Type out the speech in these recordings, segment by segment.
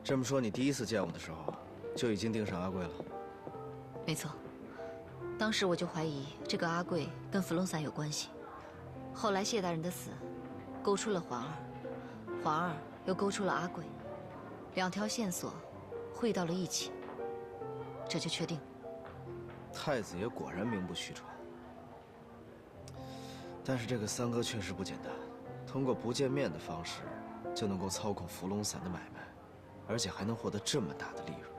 这么说，你第一次见我的时候，就已经盯上阿贵了？没错，当时我就怀疑这个阿贵跟伏龙散有关系。后来谢大人的死，勾出了环儿，环儿又勾出了阿贵，两条线索汇到了一起，这就确定。太子爷果然名不虚传。但是这个三哥确实不简单，通过不见面的方式，就能够操控伏龙散的买卖，而且还能获得这么大的利润，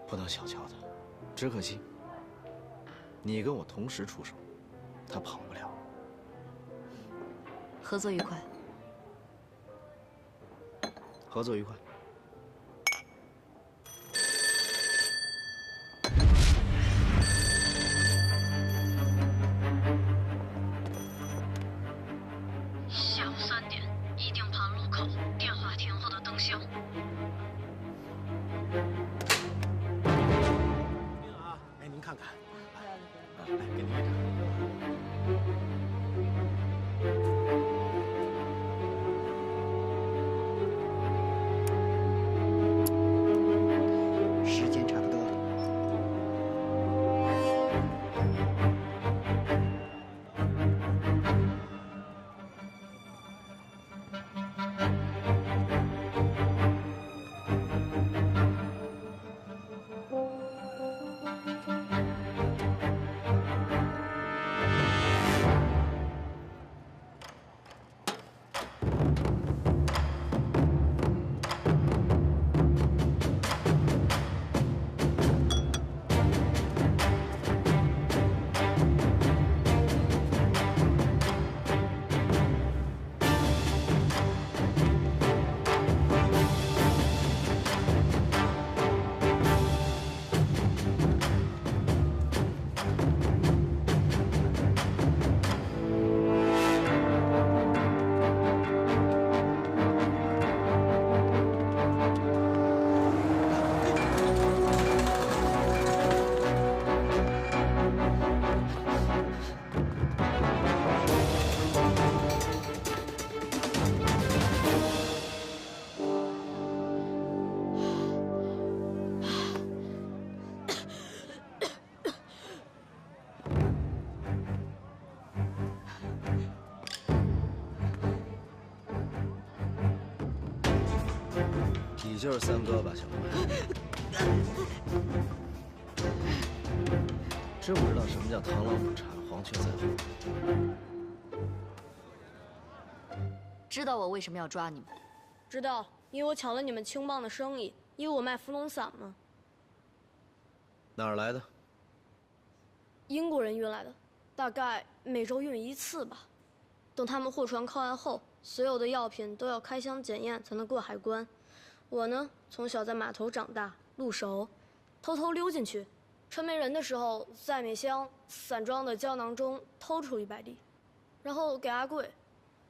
不能小瞧他。只可惜，你跟我同时出手，他跑不了。合作愉快。合作愉快。下午3点，一定盘路口电话亭后的灯箱。啊，哎，您看看，来，给您一张。时间差不多了。你就是三哥吧，小关？知不知道什么叫螳螂捕蝉，黄雀在后？知道我为什么要抓你们？知道，因为我抢了你们青棒的生意，因为我卖伏龙散吗？哪儿来的？英国人运来的，大概每周运1次吧。等他们货船靠岸后，所有的药品都要开箱检验才能过海关。我呢，从小在码头长大，路熟，偷偷溜进去，趁没人的时候，在每箱散装的胶囊中偷出100粒，然后给阿贵，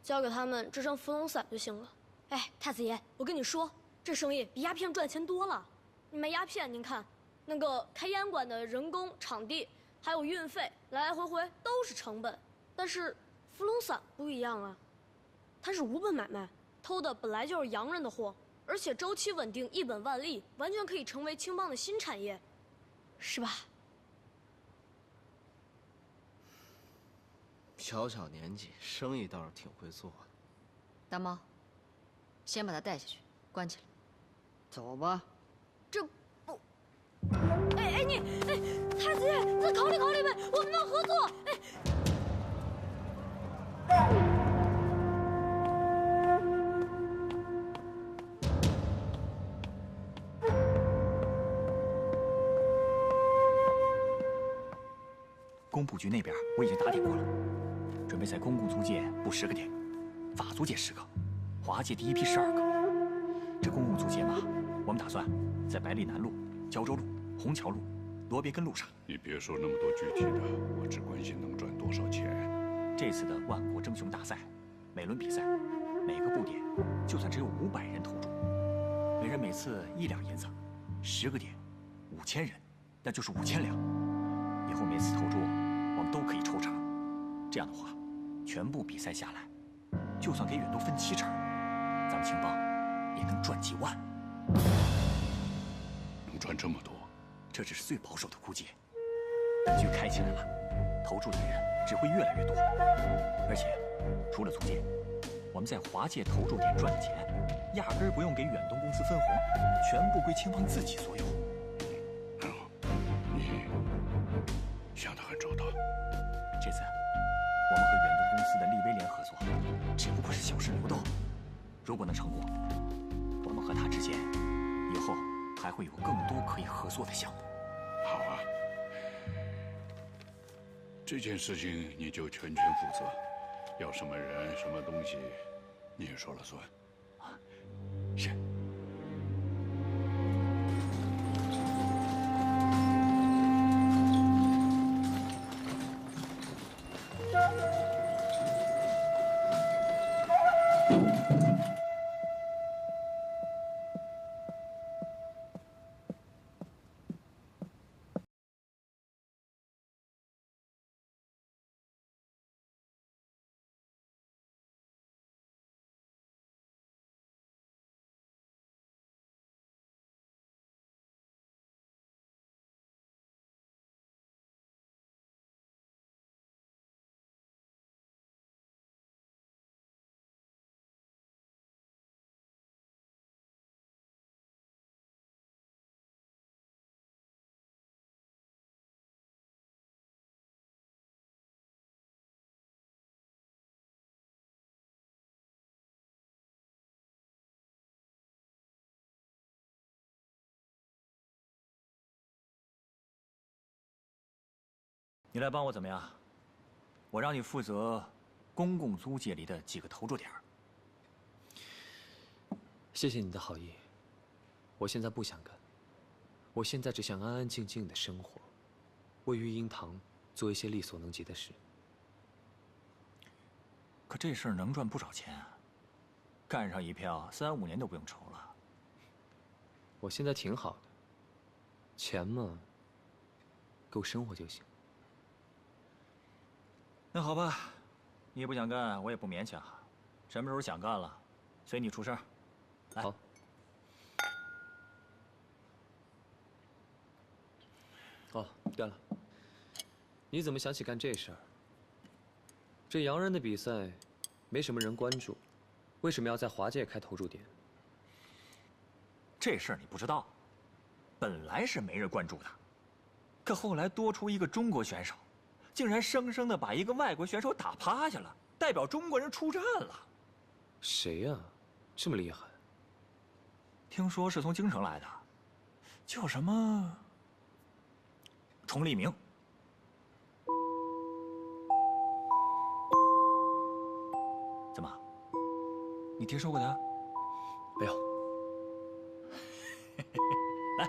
交给他们制成伏龙散就行了。哎，太子爷，我跟你说，这生意比鸦片赚钱多了。你卖鸦片，您看，那个开烟馆的人工、场地，还有运费，来来回回都是成本。但是伏龙散不一样啊，它是无本买卖，偷的本来就是洋人的货，而且周期稳定，一本万利，完全可以成为青帮的新产业，是吧？小小年纪，生意倒是挺会做的。大猫，先把他带下去，关起来。走吧。这不，哎，你，哎，太子爷，再考虑考虑呗，我们要合作，哎。工部局那边我已经打点过了，准备在公共租界布10个点，法租界10个，华界第一批12个。这公共租界嘛，我们打算在百里南路、胶州路、虹桥路、罗别根路上。你别说那么多具体的，我只关心能赚多少钱。这次的万国争雄大赛，每轮比赛，每个布点就算只有500人投注，每人每次1两银子，10个点，5000人，那就是5000两。以后每次投注，我们都可以抽成。这样的话，全部比赛下来，就算给远东分7成，咱们青帮也能赚几万。能赚这么多？这只是最保守的估计。等局开起来了，投注的人只会越来越多，而且除了租界，我们在华界投注点赚的钱，压根儿不用给远东公司分红，全部归青芳自己所有。你想得很周到。这次我们和远东公司的利威廉合作，只不过是小试牛刀。如果能成功，我们和他之间以后还会有更多可以合作的项目。好啊，这件事情你就全权负责，要什么人、什么东西，你也说了算。是。你来帮我怎么样？我让你负责公共租界里的几个投注点。谢谢你的好意，我现在不想干，我现在只想安安静静的生活，为育婴堂做一些力所能及的事。可这事儿能赚不少钱啊，干上一票，3、5年都不用愁了。我现在挺好的，钱嘛，够生活就行。那好吧，你不想干，我也不勉强。什么时候想干了，随你出声。来。好。哦，对了，你怎么想起干这事儿？这洋人的比赛，没什么人关注，为什么要在华界开投注点？这事儿你不知道，本来是没人关注的，可后来多出一个中国选手。竟然生生的把一个外国选手打趴下了，代表中国人出战了。谁呀？这么厉害？听说是从京城来的，叫什么？崇立明。怎么？你听说过他？没有。来。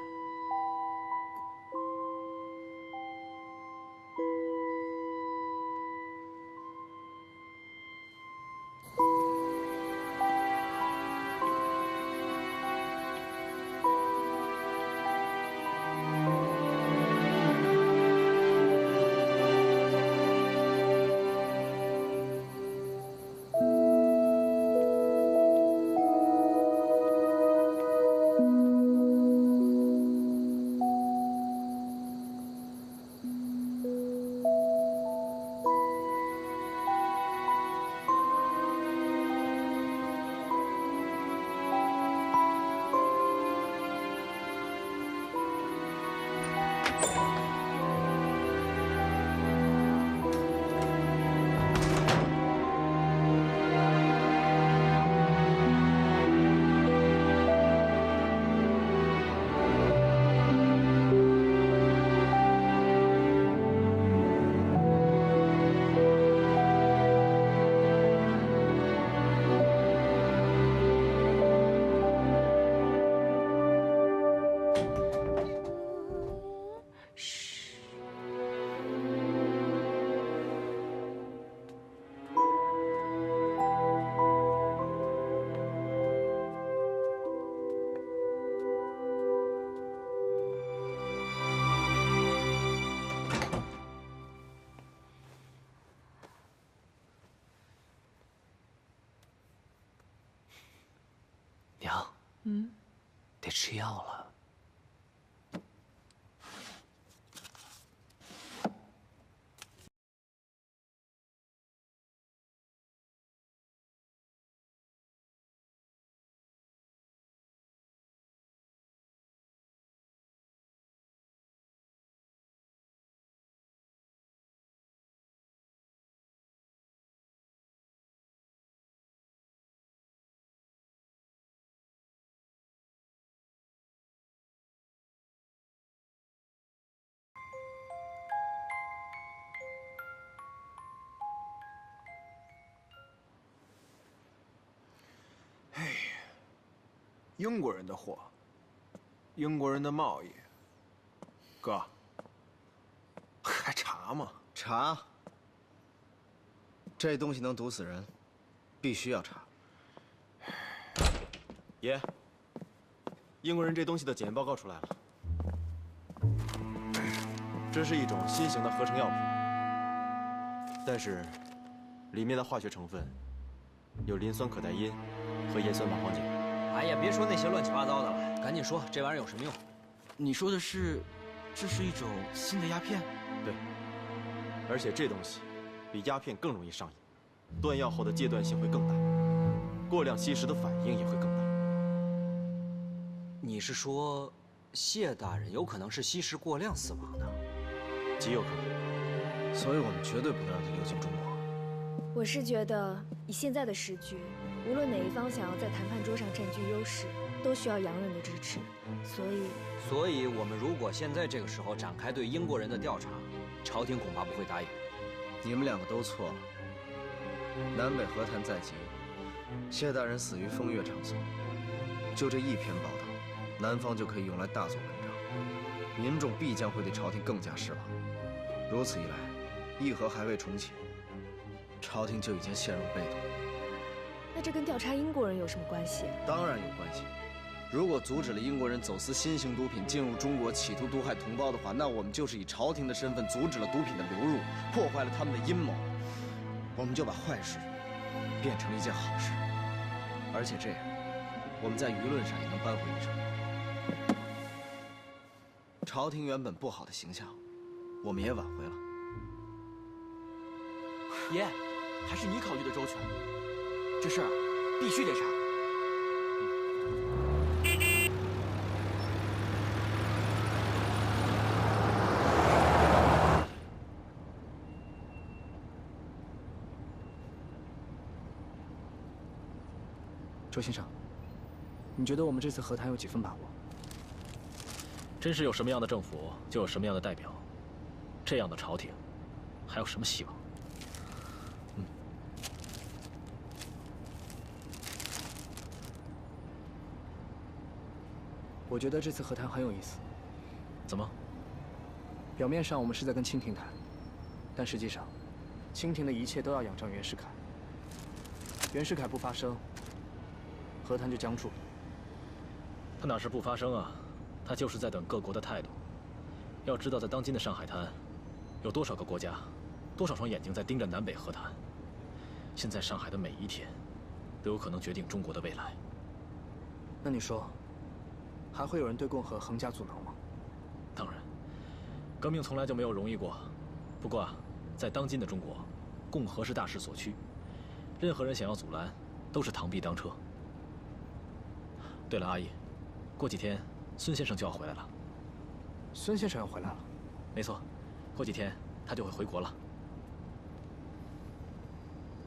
得吃药了。英国人的货，英国人的贸易。哥，还查吗？查。这东西能毒死人，必须要查。爷，英国人这东西的检验报告出来了，这是一种新型的合成药品，但是里面的化学成分有磷酸可待因和盐酸麻黄碱。哎呀，别说那些乱七八糟的了，赶紧说这玩意儿有什么用？你说的是，这是一种新的鸦片？对，而且这东西比鸦片更容易上瘾，断药后的戒断性会更大，过量吸食的反应也会更大。你是说，谢大人有可能是吸食过量死亡的？极有可能。所以我们绝对不能让它流进中国。我是觉得，以现在的时局，无论哪一方想要在谈判桌上占据优势，都需要洋人的支持。所以我们如果现在这个时候展开对英国人的调查，朝廷恐怕不会答应。你们两个都错了。南北和谈在即，谢大人死于风月场所，就这一篇报道，南方就可以用来大做文章，民众必将会对朝廷更加失望。如此一来，议和还未重启，朝廷就已经陷入被动。那这跟调查英国人有什么关系？当然有关系。如果阻止了英国人走私新型毒品进入中国，企图毒害同胞的话，那我们就是以朝廷的身份阻止了毒品的流入，破坏了他们的阴谋。我们就把坏事变成了一件好事，而且这样，我们在舆论上也能扳回一城。朝廷原本不好的形象，我们也挽回了。爷，还是你考虑的周全，这事儿必须得查。周先生，你觉得我们这次和谈有几分把握？真是有什么样的政府，就有什么样的代表。这样的朝廷，还有什么希望？我觉得这次和谈很有意思。怎么？表面上我们是在跟清廷谈，但实际上，清廷的一切都要仰仗袁世凯。袁世凯不发声，和谈就僵住了。他哪是不发声啊？他就是在等各国的态度。要知道，在当今的上海滩，有多少个国家，多少双眼睛在盯着南北和谈。现在上海的每一天，都有可能决定中国的未来。那你说，还会有人对共和横加阻挠吗？当然，革命从来就没有容易过。不过啊，在当今的中国，共和是大势所趋，任何人想要阻拦，都是螳臂当车。对了，阿姨，过几天孙先生就要回来了。孙先生要回来了？没错，过几天他就会回国了。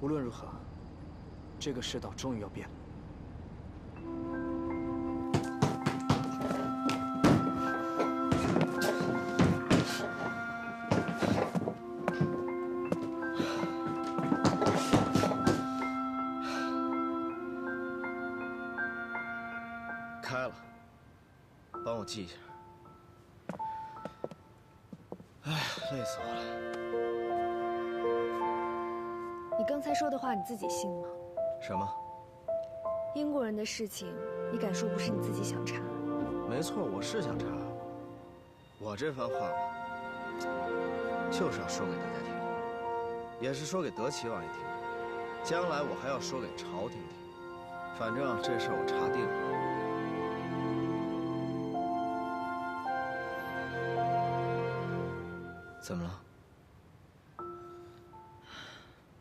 无论如何，这个世道终于要变了。开了，帮我记一下。哎，累死我了。你刚才说的话，你自己信吗？什么？英国人的事情，你敢说不是你自己想查？没错，我是想查。我这番话嘛，就是要说给大家听，也是说给德齐王爷听，将来我还要说给朝廷听。反正这事儿我查定了。怎么了？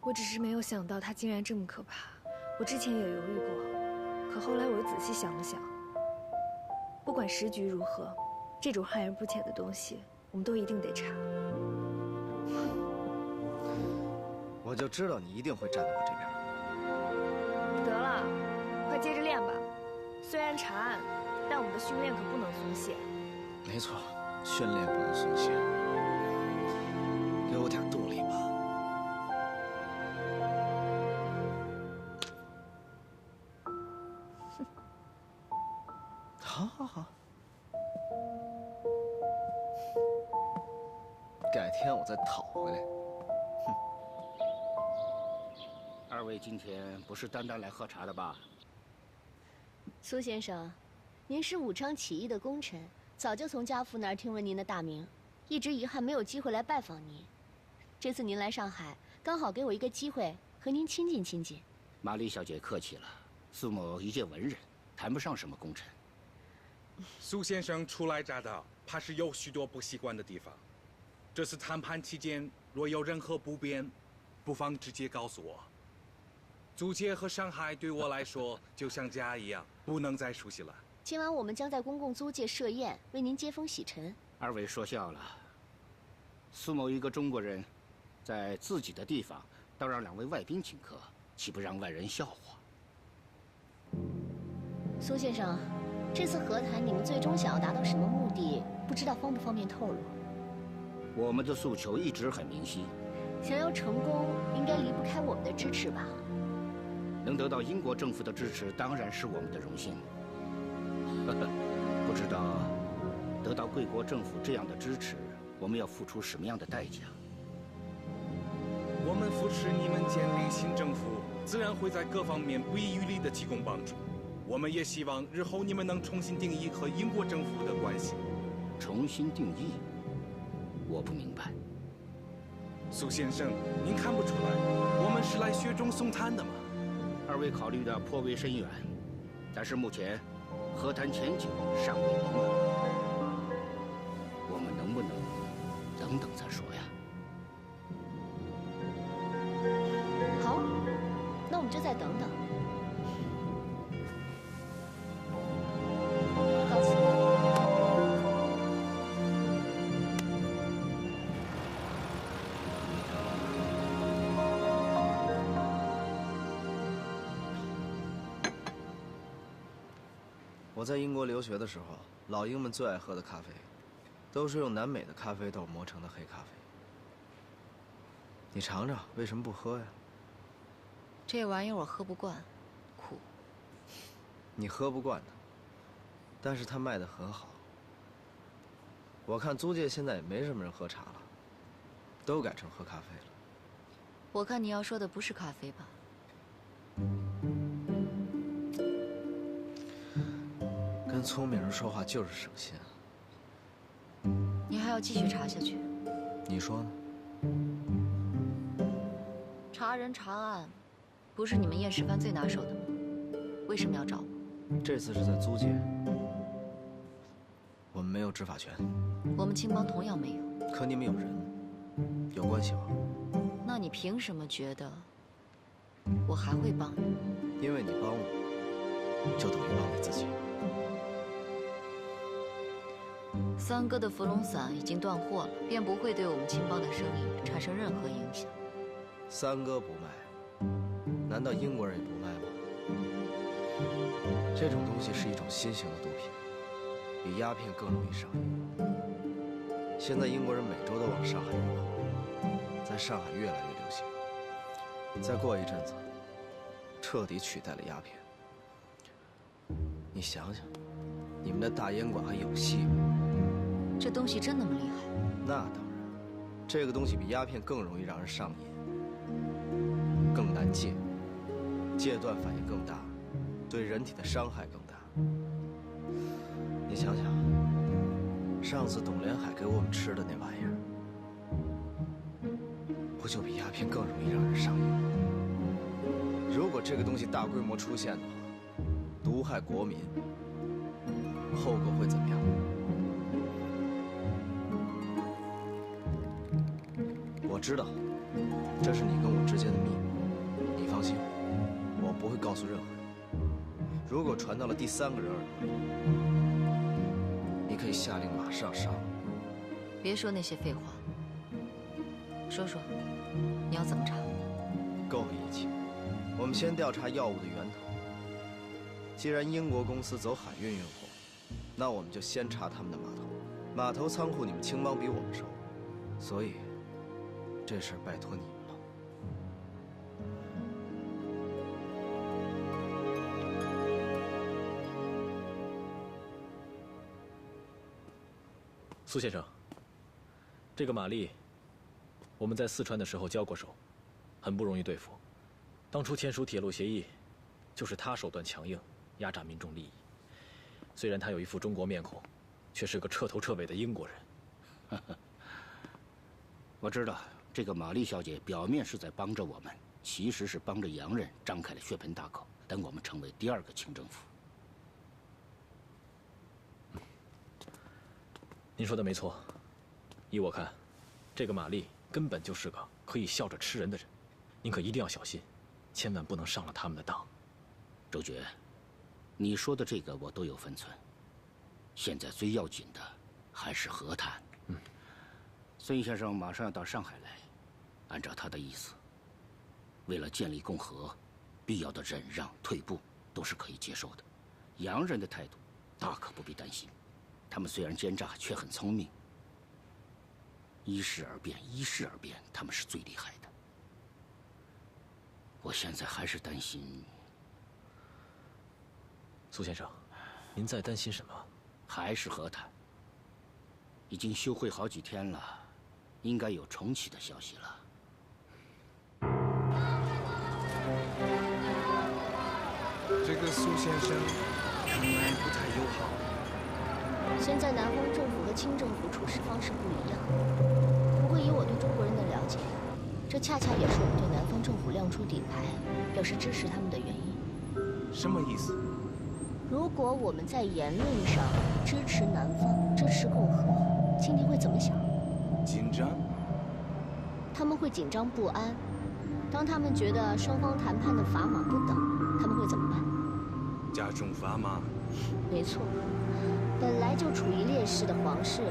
我只是没有想到它竟然这么可怕。我之前也犹豫过，可后来我又仔细想了想，不管时局如何，这种害人不浅的东西，我们都一定得查。我就知道你一定会站在我这边。得了，快接着练吧。虽然查案，但我们的训练可不能松懈。没错，训练不能松懈。给我点动力吧。好好好。改天我再讨回来。二位今天不是单单来喝茶的吧？苏先生，您是武昌起义的功臣，早就从家父那儿听闻您的大名，一直遗憾没有机会来拜访您。这次您来上海，刚好给我一个机会和您亲近亲近。玛丽小姐客气了，苏某一介文人，谈不上什么功臣。苏先生初来乍到，怕是有许多不习惯的地方。这次谈判期间，若有任何不便，不妨直接告诉我。租界和上海对我来说就像家一样，不能再熟悉了。今晚我们将在公共租界设宴，为您接风洗尘。二位说笑了，苏某一个中国人，在自己的地方倒让两位外宾请客，岂不让外人笑话？苏先生，这次和谈你们最终想要达到什么目的？不知道方不方便透露？我们的诉求一直很明晰，想要成功，应该离不开我们的支持吧？能得到英国政府的支持，当然是我们的荣幸。不知道得到贵国政府这样的支持，我们要付出什么样的代价？我们扶持你们建立新政府，自然会在各方面不遗余力地提供帮助。我们也希望日后你们能重新定义和英国政府的关系。重新定义？我不明白。苏先生，您看不出来，我们是来雪中送炭的吗？二位考虑的颇为深远，但是目前和谈前景尚未明朗，我们能不能等等再说呀？好，那我们就再等等。告辞。我在英国留学的时候，老英们最爱喝的咖啡，都是用南美的咖啡豆磨成的黑咖啡。你尝尝，为什么不喝呀？这玩意儿我喝不惯，苦。你喝不惯它，但是它卖得很好。我看租界现在也没什么人喝茶了，都改成喝咖啡了。我看你要说的不是咖啡吧？跟聪明人说话就是省心啊。你还要继续查下去？你说呢？查人查案，不是你们验尸班最拿手的吗？为什么要找我？这次是在租界，我们没有执法权。我们青帮同样没有。可你们有人，有关系吗？那你凭什么觉得我还会帮你？因为你帮我，就等于帮你自己。三哥的伏龙散已经断货了，便不会对我们青帮的生意产生任何影响。三哥不卖，难道英国人也不卖吗？这种东西是一种新型的毒品，比鸦片更容易上瘾。现在英国人每周都往上海运货，在上海越来越流行。再过一阵子，彻底取代了鸦片。你想想，你们的大烟馆还有戏吗？这东西真那么厉害？那当然，这个东西比鸦片更容易让人上瘾，更难戒，戒断反应更大，对人体的伤害更大。你想想，上次董连海给我们吃的那玩意儿，不就比鸦片更容易让人上瘾吗？如果这个东西大规模出现的话，毒害国民，后果会怎么样？我知道，这是你跟我之间的秘密。你放心，我不会告诉任何人。如果传到了第3个人耳朵里，你可以下令马上杀我。别说那些废话，说说，你要怎么查？够义气。我们先调查药物的源头。既然英国公司走海运运货，那我们就先查他们的码头。码头仓库你们青帮比我们熟，所以这事儿拜托你们了。苏先生，这个玛丽，我们在四川的时候交过手，很不容易对付。当初签署铁路协议，就是他手段强硬，压榨民众利益。虽然他有一副中国面孔，却是个彻头彻尾的英国人。我知道这个玛丽小姐表面是在帮着我们，其实是帮着洋人张开了血盆大口，等我们成为第2个清政府。您说的没错，依我看，这个玛丽根本就是个可以笑着吃人的人，您可一定要小心，千万不能上了他们的当。周爵，你说的这个我都有分寸。现在最要紧的还是和谈。孙先生马上要到上海来，按照他的意思，为了建立共和，必要的忍让、退步都是可以接受的。洋人的态度，大可不必担心。他们虽然奸诈，却很聪明。依势而变，依势而变，他们是最厉害的。我现在还是担心。苏先生，您在担心什么？还是和谈。已经休会好几天了，应该有重启的消息了。这个苏先生看来不太友好。现在南方政府和清政府处事方式不一样，不过以我对中国人的了解，这恰恰也是我们对南方政府亮出底牌，表示支持他们的原因。什么意思？如果我们在言论上支持南方，支持共和，清廷会怎么想？紧张？他们会紧张不安。当他们觉得双方谈判的砝码不等，他们会怎么办？加重砝码？没错，本来就处于劣势的皇室，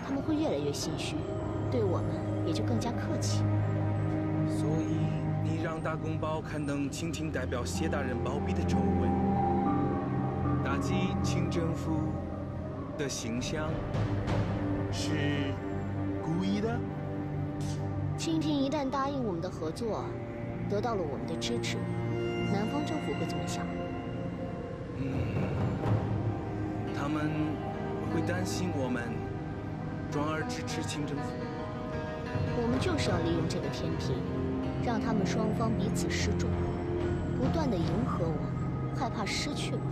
他们会越来越心虚，对我们也就更加客气。所以你让大公报刊登清廷代表谢大人包庇的丑闻，打击清政府的形象，是故意的？清廷一旦答应我们的合作，得到了我们的支持，南方政府会怎么想？他们会担心我们，转而支持清政府。我们就是要利用这个天平，让他们双方彼此示众，不断地迎合我们，害怕失去我们，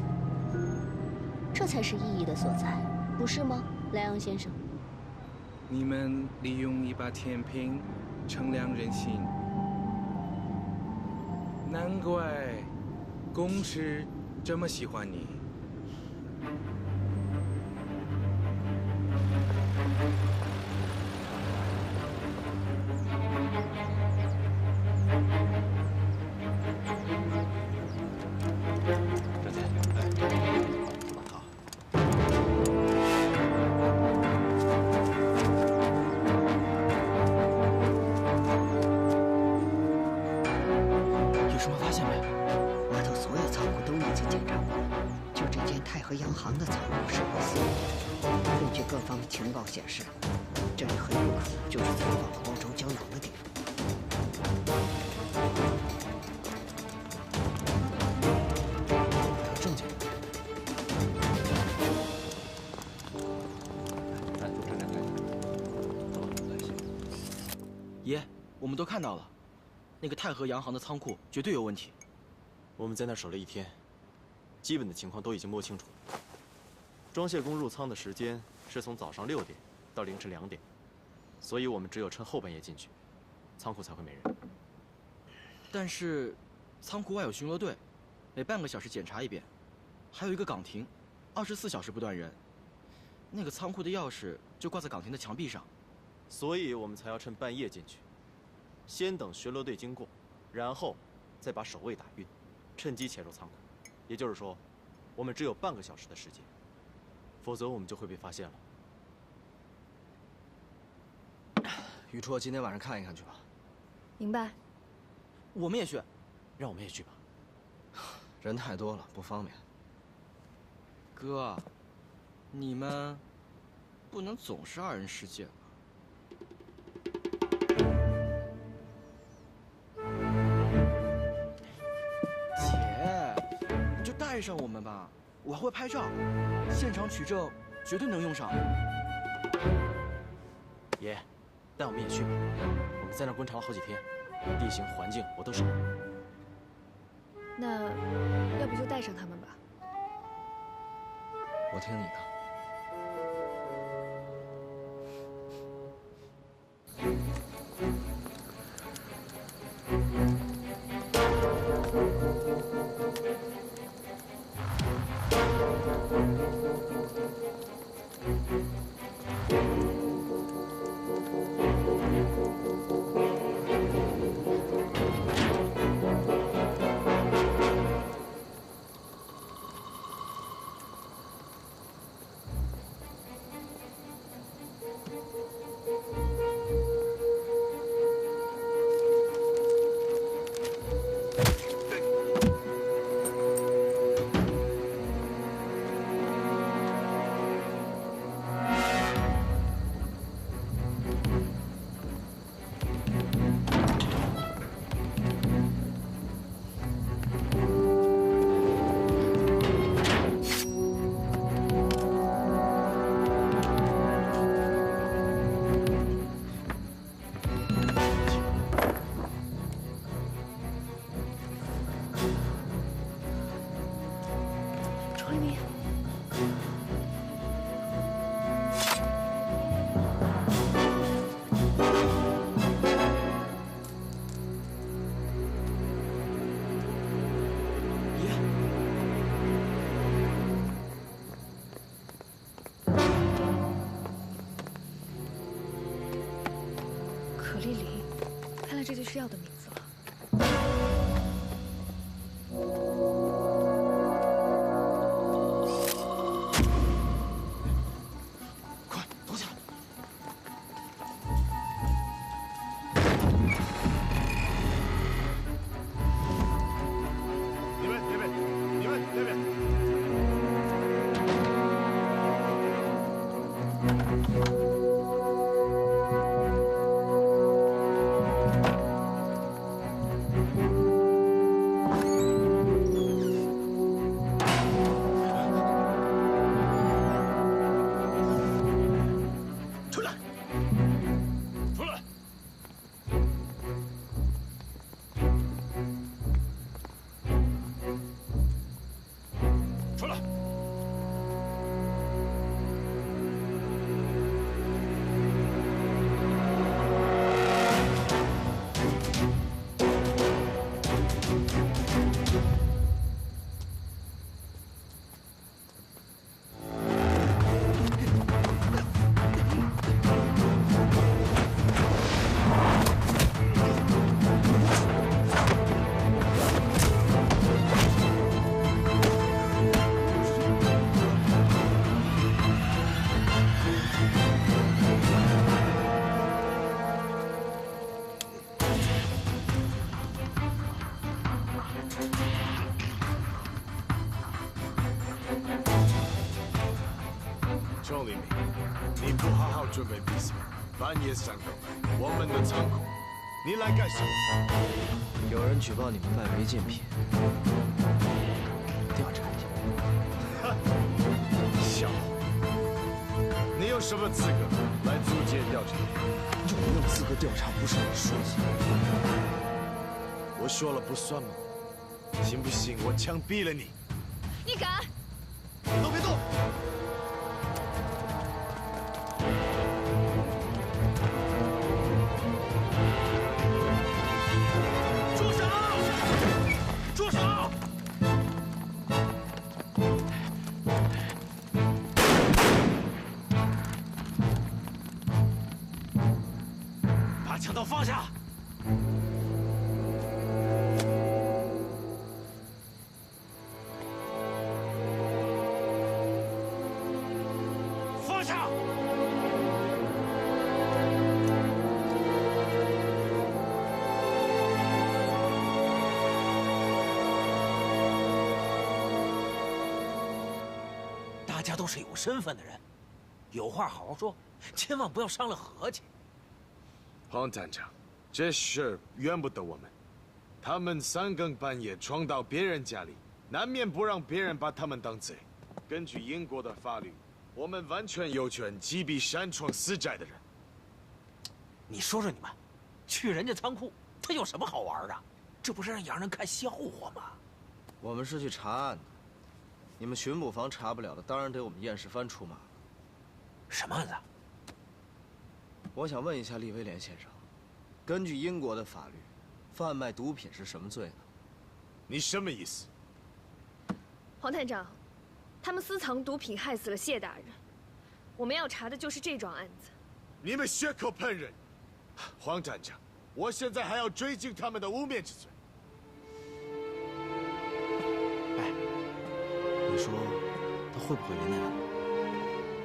这才是意义的所在，不是吗，莱昂先生？你们利用一把天平称量人心，难怪公使这么喜欢你。情报显示，这里很有可能就是藏放了欧洲胶囊的地方。有证据。爷，我们都看到了，那个太和洋行的仓库绝对有问题。我们在那儿守了1天，基本的情况都已经摸清楚了。装卸工入仓的时间是从早上6点到凌晨2点，所以我们只有趁后半夜进去，仓库才会没人。但是，仓库外有巡逻队，每半个小时检查一遍，还有一个岗亭，24小时不断人。那个仓库的钥匙就挂在岗亭的墙壁上，所以我们才要趁半夜进去。先等巡逻队经过，然后再把守卫打晕，趁机潜入仓库。也就是说，我们只有半个小时的时间，否则我们就会被发现了。雨绰，今天晚上看一看去吧。明白。我们也去，让我们也去吧。人太多了，不方便。哥，你们不能总是二人世界吧？姐，你就带上我们吧，我还会拍照，现场取证绝对能用上。爷，带我们也去吧，我们在那儿观察了好几天，地形环境我都熟。那要不就带上他们吧。我听你的。这就是要的名字了。快躲起来！你们那边，你们那边。兄弟们，你不好好准备比赛，半夜三更来我们的仓库，你来干什么？有人举报你们卖违禁品，调查一下。小伙，你有什么资格来组建调查？有没有资格调查不是你说的。我说了不算吗？信不信我枪毙了你？你敢？都别动！住手！住手！把枪都放下！大家都是有身份的人，有话好好说，千万不要伤了和气。黄探长，这事怨不得我们。他们三更半夜闯到别人家里，难免不让别人把他们当贼。根据英国的法律，我们完全有权击毙擅闯私宅的人。你说说你们，去人家仓库，他有什么好玩的？这不是让洋人看笑话吗？我们是去查案的，你们巡捕房查不了的，当然得我们验尸番出马了。什么案子？我想问一下利威廉先生，根据英国的法律，贩卖毒品是什么罪呢？你什么意思？黄探长，他们私藏毒品害死了谢大人，我们要查的就是这桩案子。你们血口喷人！黄探长，我现在还要追究他们的污蔑之罪。哎，你说他会不会连累了？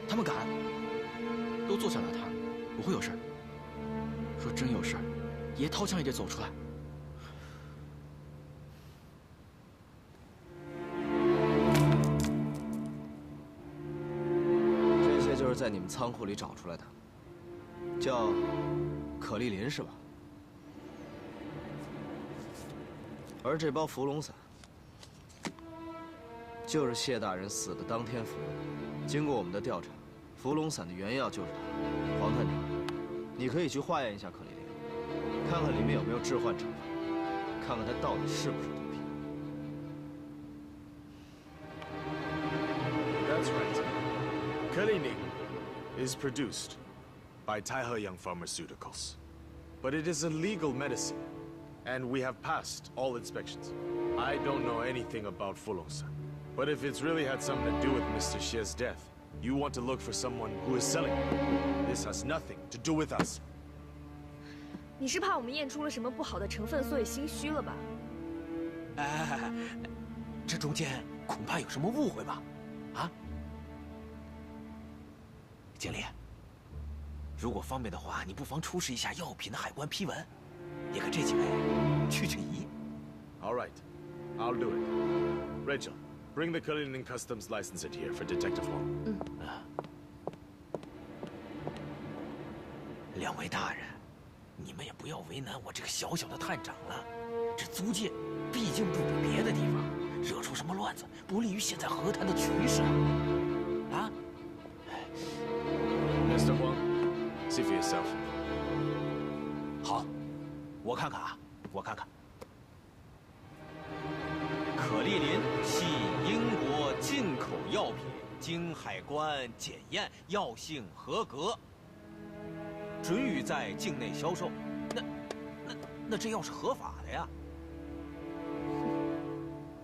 他们敢，都坐下来谈，不会有事儿。说真有事儿，爷掏枪也得走出来。这些就是在你们仓库里找出来的，叫可丽林是吧？而这包伏龙散，就是谢大人死的当天服用的。经过我们的调查，伏龙散的原药就是它。黄探长，你可以去化验一下可丽林，看看里面有没有致幻成分，看看它到底是不是毒品。That's right. Kalining is produced by Taihe Pharmaceuticals, but it is a legal medicine, and we have passed all inspections. I don't know anything about Fulongsan, but if it's really had something to do with Mr. Xie's death, you want to look for someone who is selling it. This has nothing to do with us. 你是怕我们验出了什么不好的成分，所以心虚了吧？哎，这中间恐怕有什么误会吧？啊，经理，如果方便的话，你不妨出示一下药品的海关批文，也给这几位去疑。All right, I'll do it. Rachel, bring the Kalining Customs license in here for Detective Wang. 两位大人，你们也不要为难我这个小小的探长了。这租界毕竟不比别的地方，惹出什么乱子，不利于现在和谈的局势啊。Mr. Huang, see for yourself. 好，我看看啊，我看看。可丽林系英国进口药品，经海关检验，药性合格，准予在境内销售。那这药是合法的呀？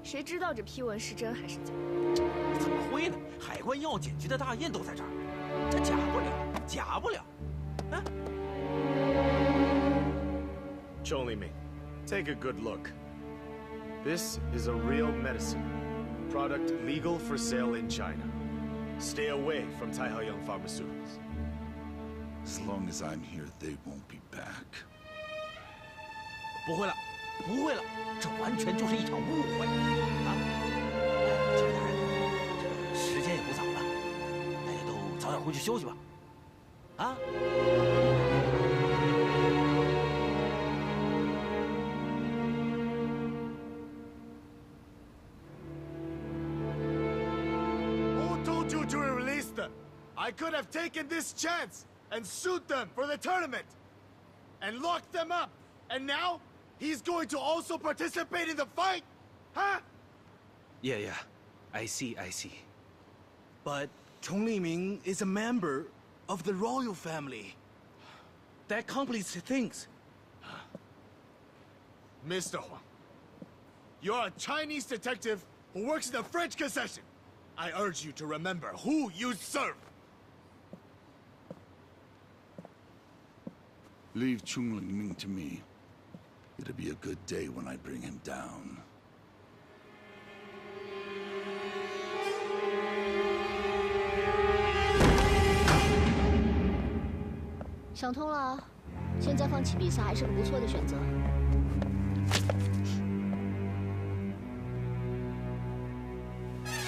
谁知道这批文是真还是假？怎么会呢？海关药检局的大印都在这儿，这假不了，假不了。啊 Chong Li Ming, take a good look. This is a real medicine, product legal for sale in China. Stay away from Taihe Pharmaceuticals. As long as I'm here, they won't be back. 不会了，不会了，这完全就是一场误会啊！几位大人，这时间也不早了，大家都早点回去休息吧。啊！ To release them. I could have taken this chance and sued them for the tournament and locked them up. And now he's going to also participate in the fight? Huh? Yeah. I see. But Chong Li Ming is a member of the royal family. That complicates things. Mr. Huang, you're a Chinese detective who works in the French concession. I urge you to remember who you serve. Leave Chung Ling-ming to me. It'll be a good day when I bring him down. 想通了，现在放弃比赛还是个不错的选择。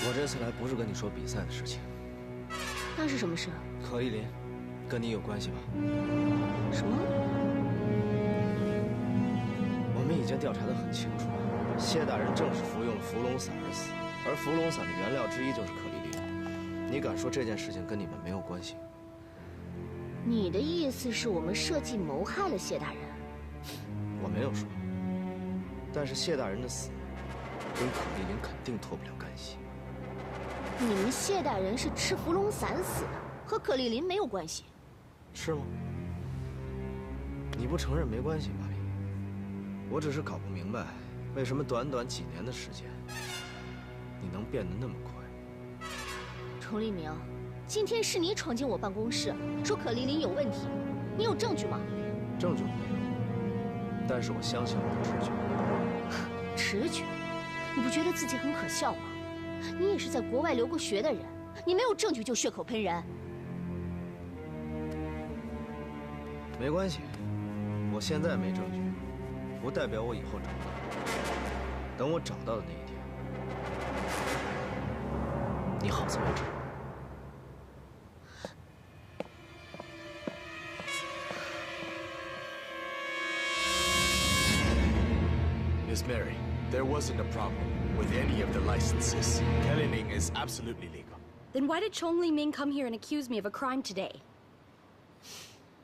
我这次来不是跟你说比赛的事情。那是什么事？可丽琳，跟你有关系吧？什么？我们已经调查得很清楚了，谢大人正是服用了伏龙散而死，而伏龙散的原料之一就是可丽琳。你敢说这件事情跟你们没有关系？你的意思是我们设计谋害了谢大人？我没有说，但是谢大人的死跟可丽琳肯定脱不了干系。你们谢大人是吃伏龙散死的，和可丽琳没有关系，是吗？你不承认没关系，玛丽。我只是搞不明白，为什么短短几年的时间，你能变得那么快？崇立明，今天是你闯进我办公室，说可丽琳有问题，你有证据吗？证据我没有，但是我相信我的直觉。直觉？你不觉得自己很可笑吗？你也是在国外留过学的人，你没有证据就血口喷人。没关系，我现在没证据，不代表我以后找不到。等我找到的那一天，你好自为之。Miss Mary, there wasn't a problem with any of the licenses. Kellyning is absolutely legal. Then why did Chong Li-ming come here and accuse me of a crime today?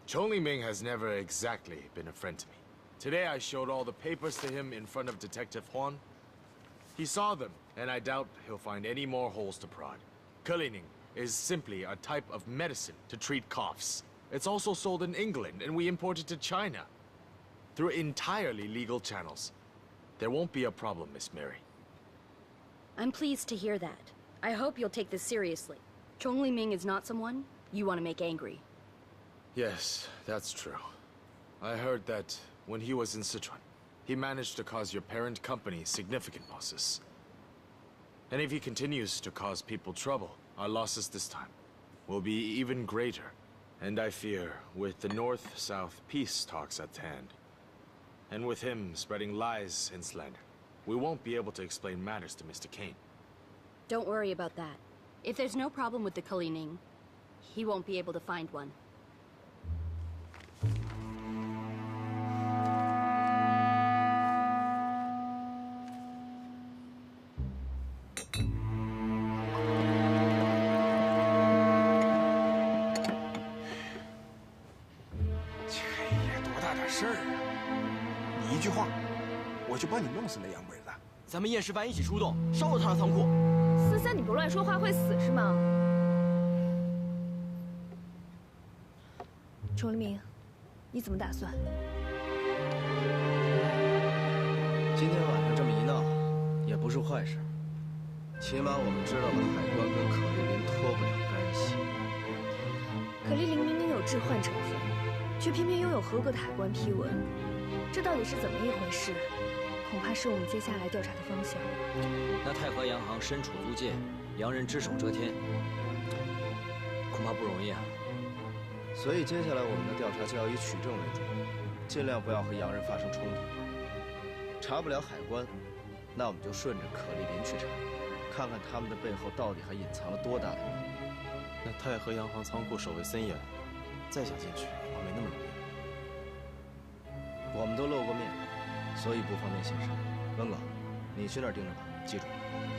Chong Li-ming has never exactly been a friend to me. Today I showed all the papers to him in front of Detective Huan. He saw them, and I doubt he'll find any more holes to prod. Kellyning is simply a type of medicine to treat coughs. It's also sold in England, and we import it to China through entirely legal channels. There won't be a problem, Miss Mary. I'm pleased to hear that. I hope you'll take this seriously. Chong Li-ming is not someone you want to make angry. Yes, that's true. I heard that when he was in Sichuan, he managed to cause your parent company significant losses. And if he continues to cause people trouble, our losses this time will be even greater. And I fear, with the North-South peace talks at hand, and with him spreading lies and slander, we won't be able to explain matters to Mr. Kane. Don't worry about that. If there's no problem with the Kalining, he won't be able to find one. “你一句话，我就把你弄死那洋鬼子。”咱们验尸班一起出动，烧了他的仓库。思三，你不乱说话会死是吗？崇立明，你怎么打算？今天晚上这么一闹，也不是坏事。起码我们知道了海关跟可丽琳脱不了干系。可丽琳明明有致幻成分，却偏偏拥有合格的海关批文，这到底是怎么一回事？恐怕是我们接下来调查的方向。那太和洋行身处租界，洋人只手遮天，恐怕不容易啊。所以接下来我们的调查就要以取证为主，尽量不要和洋人发生冲突。查不了海关，那我们就顺着可丽琳去查，看看他们的背后到底还隐藏了多大的秘密。那太和洋行仓库守卫森严，再想进去恐怕没那么容易。我们都露过面，所以不方便现身。温哥，你去那儿盯着吧，记住，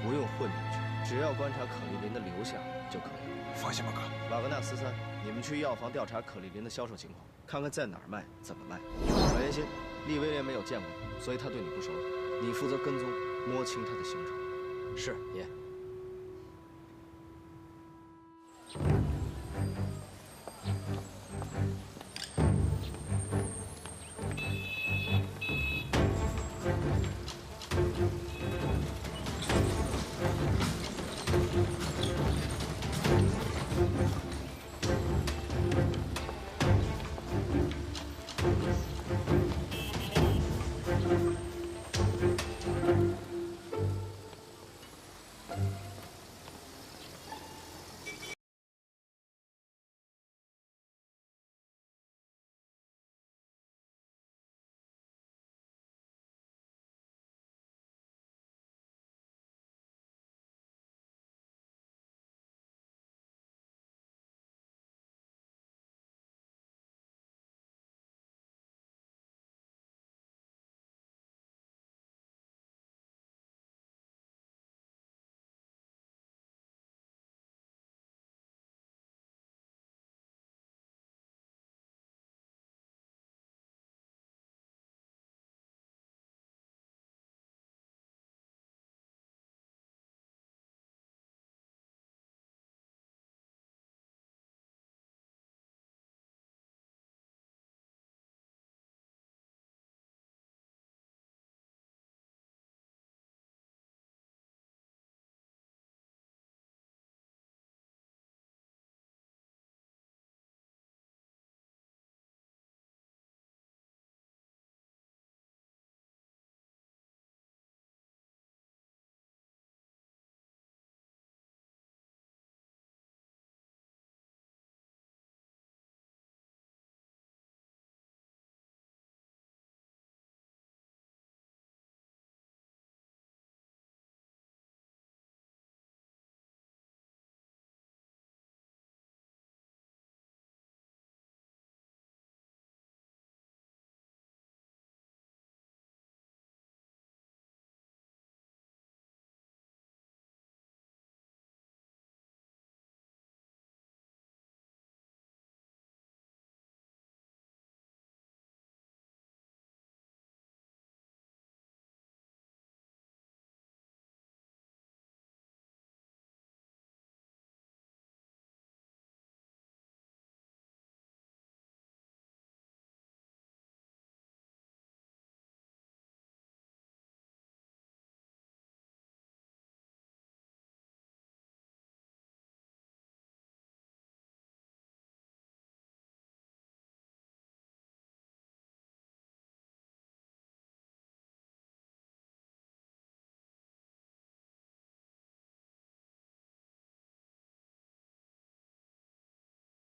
不用混进去，只要观察可丽琳的流向就可以了。放心吧，哥。瓦格纳斯三，你们去药房调查可丽琳的销售情况，看看在哪儿卖，怎么卖。小严心，利威廉没有见过你，所以他对你不熟，你负责跟踪，摸清他的行程。是爷。